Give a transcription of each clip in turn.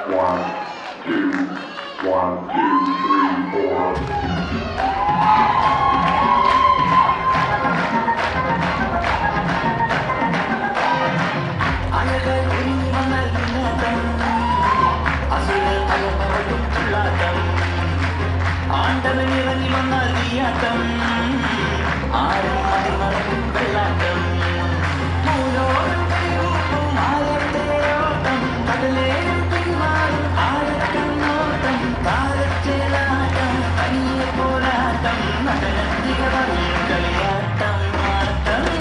One, two, 1, 2, 3, 4. ஆண்டவன் இறங்கி வந்தால் நீயாட்டம் ஆறும் மதிமலரும் வெள்ளாட்டம் மூலோடும் கைகூப்பும் ஆயத்தேரோட்டம் கடலேயும் பின்மாறும் ஆழக்கண் நோட்டம் காலச்சேலாட்டம் தனிய போராட்டம் நடனத்திக வரும் களியாட்டம் ஆட்டம்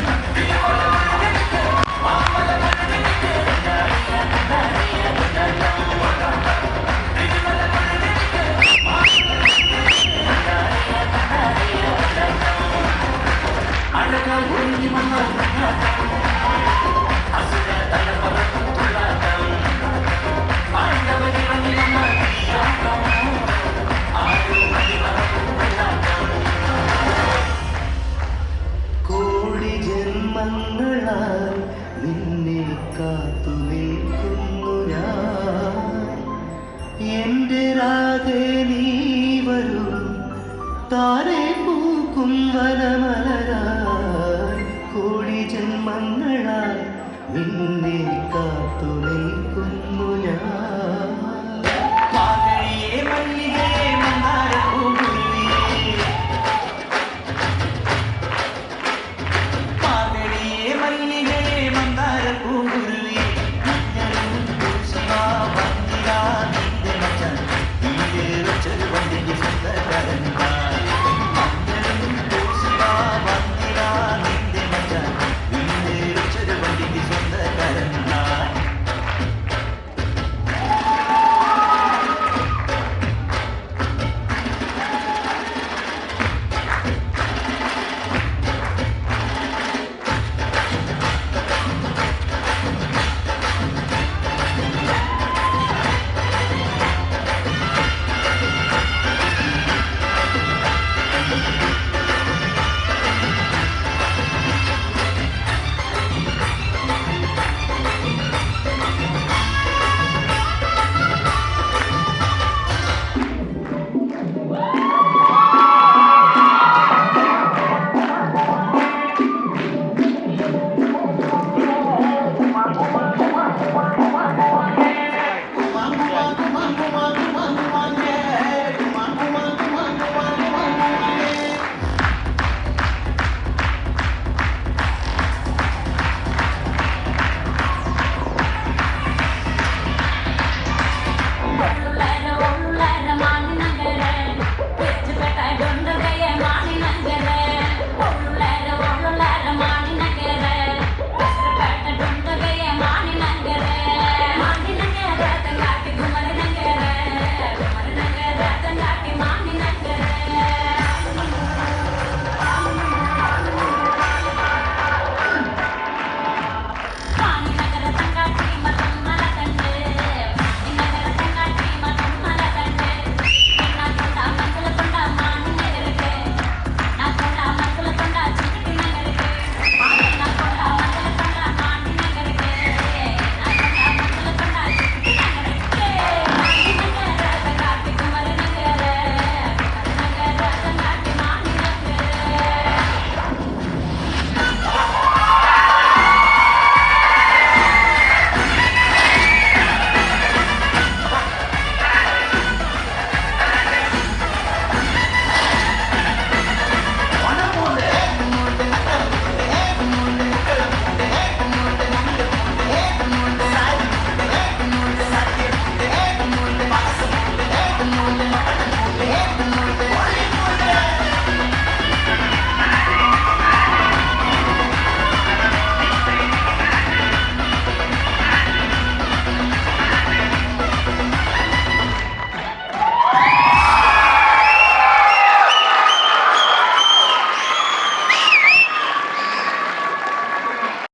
அழகாய் ஒழுங்கி மன்னர் அசுர தலைமறக்கும் துள்ளாட்டம் ஆண்டவன் இறங்கி மன்னர் ஆட்டம் ஆடும் மதிமறக்கும் வெள்ளாட்டம் கோடி ജന്മങ്ങളാൽ നിന്നെ കാത്തു നിൽക്കുന്നു ഞാൻ എൻ്റെ രാധേ നീ വരൂ താരേ പൂക്കും വനമലരാ